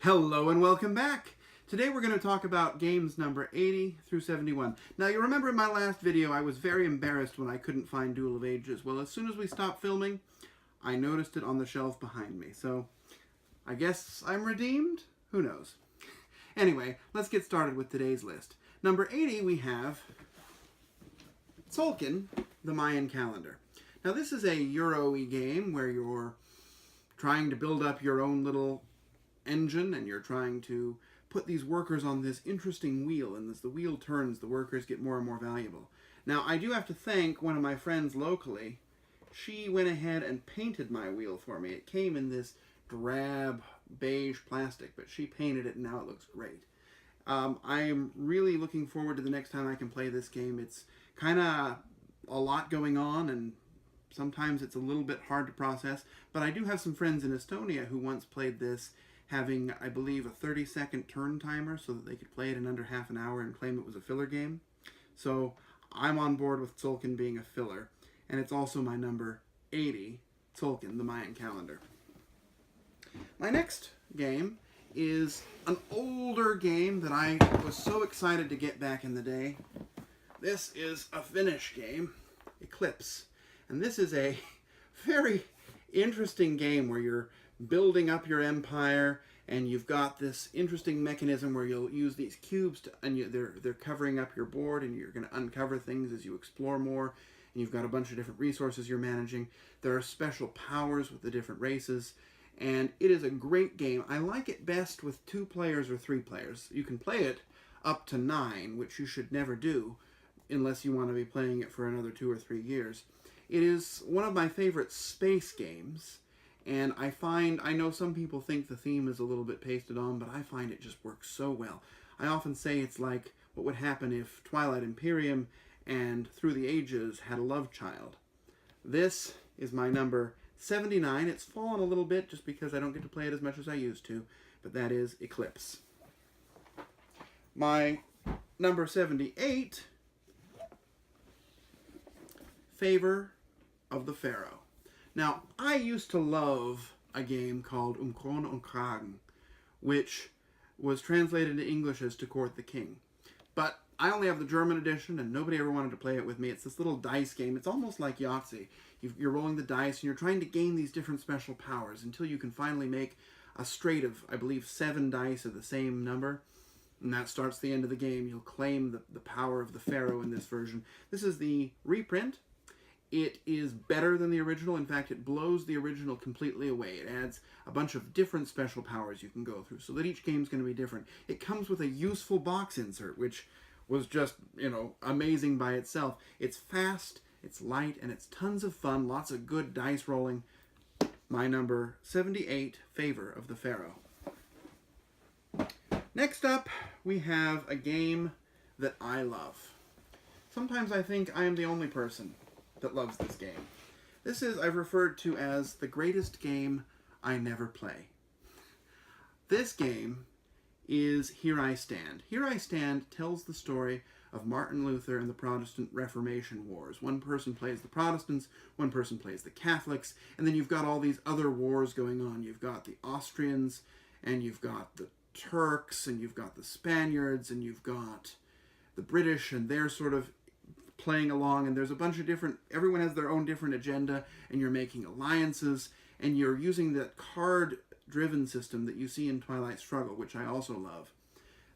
Hello and welcome back. Today we're going to talk about games number 80 through 71. Now you remember in my last video I was very embarrassed when I couldn't find Duel of Ages. Well, as soon as we stopped filming, I noticed it on the shelf behind me. So I guess I'm redeemed? Who knows? Anyway, let's get started with today's list. Number 80 we have Tolkien, the Mayan calendar. Now this is a Euro-y game where you're trying to build up your own little engine and you're trying to put these workers on this interesting wheel, and as the wheel turns, the workers get more and more valuable. Now, I do have to thank one of my friends locally. She went ahead and painted my wheel for me. It came in this drab beige plastic, but she painted it and now it looks great. I'm really looking forward to the next time I can play this game. It's kind of a lot going on and sometimes it's a little bit hard to process, but I do have some friends in Estonia who once played this having, I believe, a 30-second turn timer so that they could play it in under half an hour and claim it was a filler game. So I'm on board with Tolkien being a filler, and it's also my number 80, Tolkien, the Mayan calendar. My next game is an older game that I was so excited to get back in the day. This is a Finnish game, Eclipse, and this is a very interesting game where you're building up your empire, and you've got this interesting mechanism where you'll use these cubes to, and they're covering up your board, and you're going to uncover things as you explore more, and you've got a bunch of different resources you're managing. There are special powers with the different races, and it is a great game. I like it best with 2 players or 3 players. You can play it up to 9, which you should never do unless you want to be playing it for another 2 or 3 years. It is one of my favorite space games. And I know some people think the theme is a little bit pasted on, but I find it just works so well. I often say it's like what would happen if Twilight Imperium and Through the Ages had a love child. This is my number 79. It's fallen a little bit just because I don't get to play it as much as I used to, but that is Eclipse. My number 78, Favor of the Pharaoh. Now, I used to love a game called Kronen und Kragen, which was translated into English as To Court the King. But I only have the German edition, and nobody ever wanted to play it with me. It's this little dice game. It's almost like Yahtzee. You're rolling the dice, and you're trying to gain these different special powers until you can finally make a straight of, I believe, 7 dice of the same number. And that starts the end of the game. You'll claim the power of the Pharaoh in this version. This is the reprint. It is better than the original. In fact, it blows the original completely away. It adds a bunch of different special powers you can go through so that each game's going to be different. It comes with a useful box insert, which was just, amazing by itself. It's fast, it's light, and it's tons of fun. Lots of good dice rolling. My number 78, Favor of the Pharaoh. Next up, we have a game that I love. Sometimes I think I am the only person that loves this game. This is, I've referred to as the greatest game I never play. This game is Here I Stand. Here I Stand tells the story of Martin Luther and the Protestant Reformation Wars. One person plays the Protestants, one person plays the Catholics, and then you've got all these other wars going on. You've got the Austrians, and you've got the Turks, and you've got the Spaniards, and you've got the British, and they're sort of playing along, and there's a bunch of different, everyone has their own different agenda, and you're making alliances, and you're using that card-driven system that you see in Twilight Struggle, which I also love.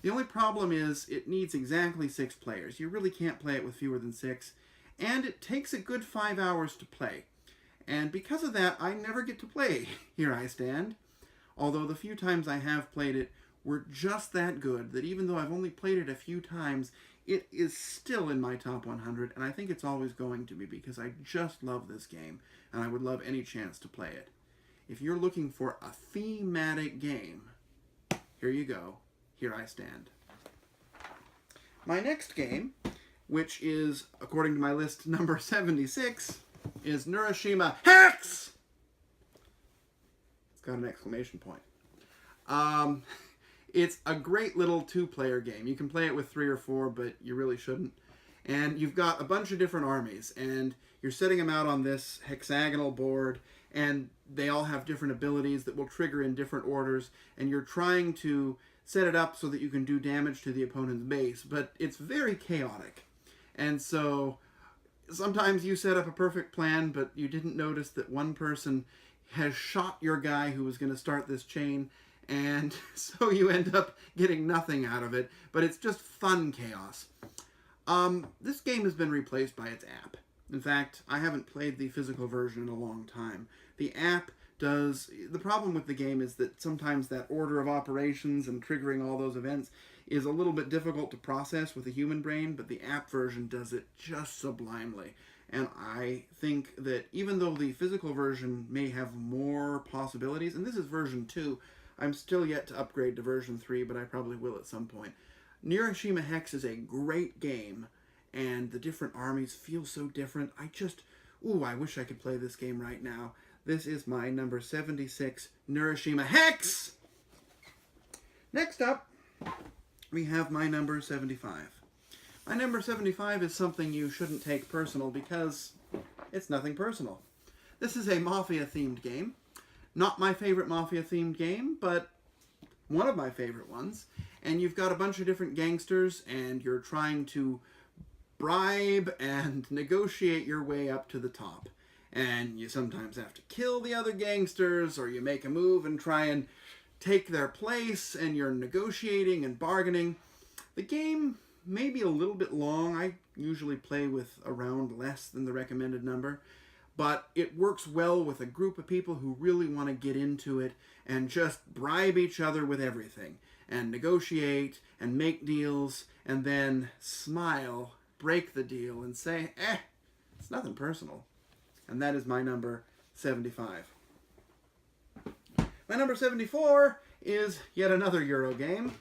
The only problem is it needs exactly 6 players. You really can't play it with fewer than 6, and it takes a good 5 hours to play. And because of that, I never get to play Here I Stand, although the few times I have played it were just that good that even though I've only played it a few times, it is still in my top 100, and I think it's always going to be because I just love this game, and I would love any chance to play it. If you're looking for a thematic game, here you go, Here I Stand. My next game, which is, according to my list, number 76, is Nourish Hex! It's got an exclamation point. It's a great little 2-player game. You can play it with 3 or 4, but you really shouldn't. And you've got a bunch of different armies, and you're setting them out on this hexagonal board, and they all have different abilities that will trigger in different orders, and you're trying to set it up so that you can do damage to the opponent's base, but it's very chaotic. And so sometimes you set up a perfect plan, but you didn't notice that one person has shot your guy who was going to start this chain, and so you end up getting nothing out of it, but it's just fun chaos. This game has been replaced by its app. In fact, I haven't played the physical version in a long time. The app does... The problem with the game is that sometimes that order of operations and triggering all those events is a little bit difficult to process with a human brain, but the app version does it just sublimely. And I think that even though the physical version may have more possibilities, and this is version 2, I'm still yet to upgrade to version 3, but I probably will at some point. Nourish Hex is a great game, and the different armies feel so different. I wish I could play this game right now. This is my number 76, Nourish Hex! Next up, we have my number 75. My number 75 is something you shouldn't take personal because it's nothing personal. This is a Mafia-themed game. Not my favorite Mafia-themed game, but one of my favorite ones. And you've got a bunch of different gangsters, and you're trying to bribe and negotiate your way up to the top. And you sometimes have to kill the other gangsters, or you make a move and try and take their place, and you're negotiating and bargaining. The game may be a little bit long. I usually play with around less than the recommended number, but it works well with a group of people who really want to get into it and just bribe each other with everything, and negotiate and make deals, and then smile, break the deal, and say, it's nothing personal. And that is my number 75. My number 74 is yet another Euro game.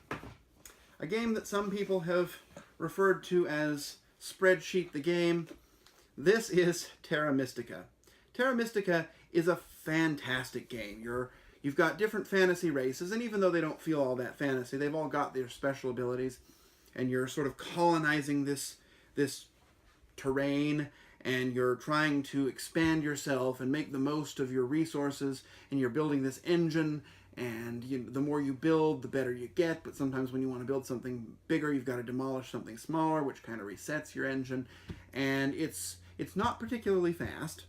A game that some people have referred to as Spreadsheet the Game. This is Terra Mystica. Terra Mystica is a fantastic game. You've got different fantasy races, and even though they don't feel all that fantasy, they've all got their special abilities, and you're sort of colonizing this terrain, and you're trying to expand yourself and make the most of your resources, and you're building this engine, and the more you build, the better you get, but sometimes when you want to build something bigger, you've got to demolish something smaller, which kind of resets your engine, and it's not particularly fast.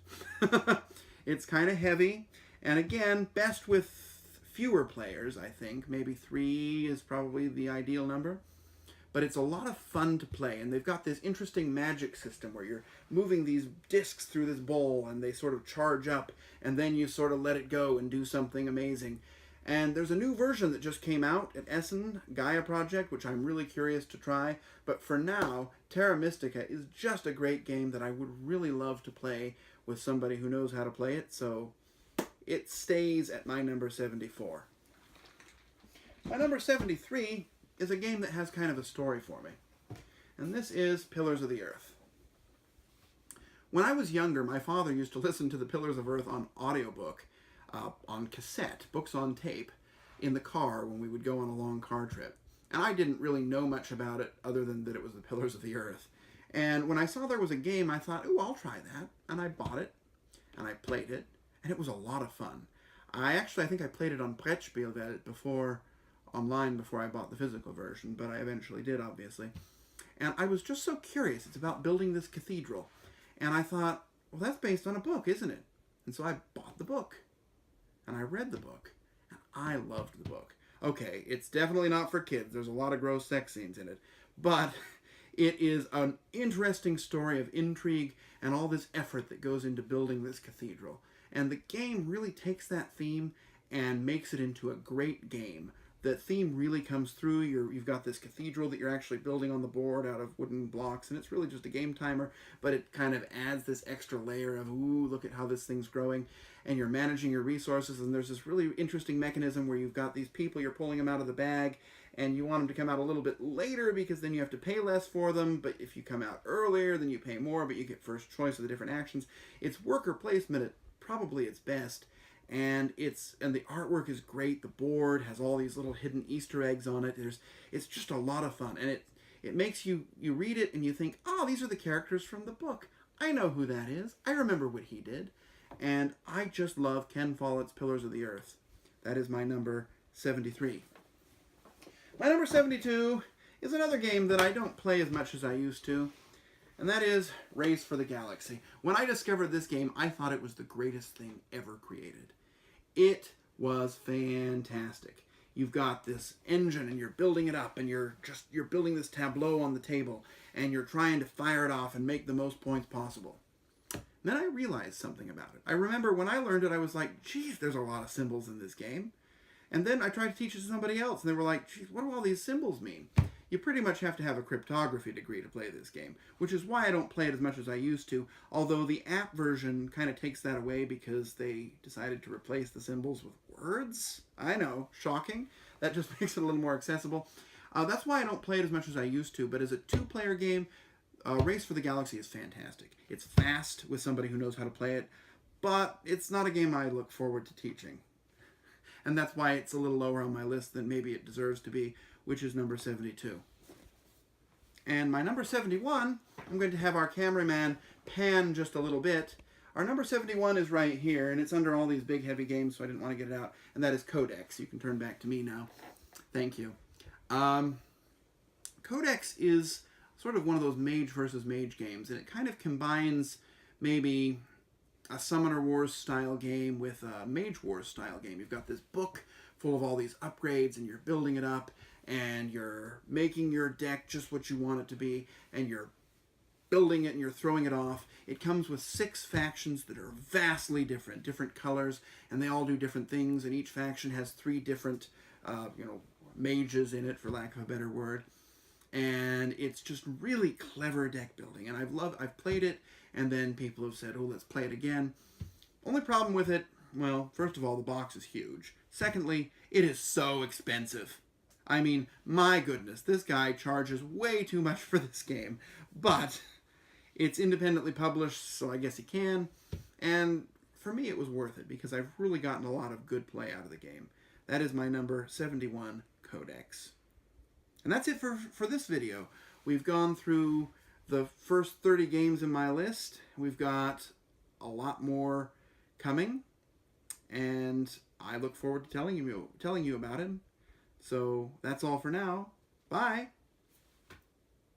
It's kind of heavy, and again, best with fewer players, I think. Maybe 3 is probably the ideal number. But it's a lot of fun to play, and they've got this interesting magic system where you're moving these discs through this bowl, and they sort of charge up, and then you sort of let it go and do something amazing. And there's a new version that just came out at Essen, Gaia Project, which I'm really curious to try. But for now, Terra Mystica is just a great game that I would really love to play with somebody who knows how to play it, so it stays at my number 74. My number 73 is a game that has kind of a story for me. And this is Pillars of the Earth. When I was younger, my father used to listen to the Pillars of Earth on audiobook, on cassette, books on tape, in the car when we would go on a long car trip. And I didn't really know much about it other than that it was the Pillars of the Earth. And when I saw there was a game, I thought, ooh, I'll try that. And I bought it, and I played it, and it was a lot of fun. I think I played it on Brettspielwelt online before I bought the physical version, but I eventually did, obviously. And I was just so curious. It's about building this cathedral. And I thought, well, that's based on a book, isn't it? And so I bought the book. And I read the book. And I loved the book. Okay, it's definitely not for kids. There's a lot of gross sex scenes in it. But it is an interesting story of intrigue and all this effort that goes into building this cathedral. And the game really takes that theme and makes it into a great game. The theme really comes through. You've got this cathedral that you're actually building on the board out of wooden blocks, and it's really just a game timer, but it kind of adds this extra layer of, ooh, look at how this thing's growing, and you're managing your resources, and there's this really interesting mechanism where you've got these people, you're pulling them out of the bag, and you want them to come out a little bit later because then you have to pay less for them, but if you come out earlier, then you pay more, but you get first choice of the different actions. It's worker placement at probably its best. And the artwork is great. The board has all these little hidden Easter eggs on it. It's just a lot of fun, and it makes you read it and you think, oh, these are the characters from the book. I know who that is. I remember what he did, and I just love Ken Follett's Pillars of the Earth. That is my number 73. My number 72 is another game that I don't play as much as I used to, and that is Race for the Galaxy. When I discovered this game, I thought it was the greatest thing ever created. It was fantastic. You've got this engine and you're building it up, and you're building this tableau on the table, and you're trying to fire it off and make the most points possible. Then I realized something about it. I remember when I learned it, I was like, geez, there's a lot of symbols in this game. And then I tried to teach it to somebody else, and they were like, geez, what do all these symbols mean? You pretty much have to have a cryptography degree to play this game, which is why I don't play it as much as I used to, although the app version kind of takes that away because they decided to replace the symbols with words. I know, shocking. That just makes it a little more accessible. That's why I don't play it as much as I used to, but as a two-player game, Race for the Galaxy is fantastic. It's fast with somebody who knows how to play it, but it's not a game I look forward to teaching. And that's why it's a little lower on my list than maybe it deserves to be, which is number 72. And my number 71, I'm going to have our cameraman pan just a little bit. Our number 71 is right here, and it's under all these big heavy games, so I didn't want to get it out, and that is Codex. You can turn back to me now. Thank you. Codex is sort of one of those mage versus mage games, and it kind of combines maybe a Summoner Wars style game with a Mage Wars style game. You've got this book full of all these upgrades, and you're building it up, and you're making your deck just what you want it to be, and you're building it and you're throwing it off. It comes with 6 factions that are vastly different colors, and they all do different things, and each faction has 3 different mages in it, for lack of a better word. And it's just really clever deck building, and I've played it, and then people have said, oh, let's play it again. Only problem with it, well, first of all, the box is huge. Secondly, it is so expensive. I mean, my goodness, this guy charges way too much for this game, but it's independently published, so I guess he can, and for me it was worth it, because I've really gotten a lot of good play out of the game. That is my number 71, Codex. And that's it for this video. We've gone through the first 30 games in my list. We've got a lot more coming, and I look forward to telling you about it. So that's all for now. Bye!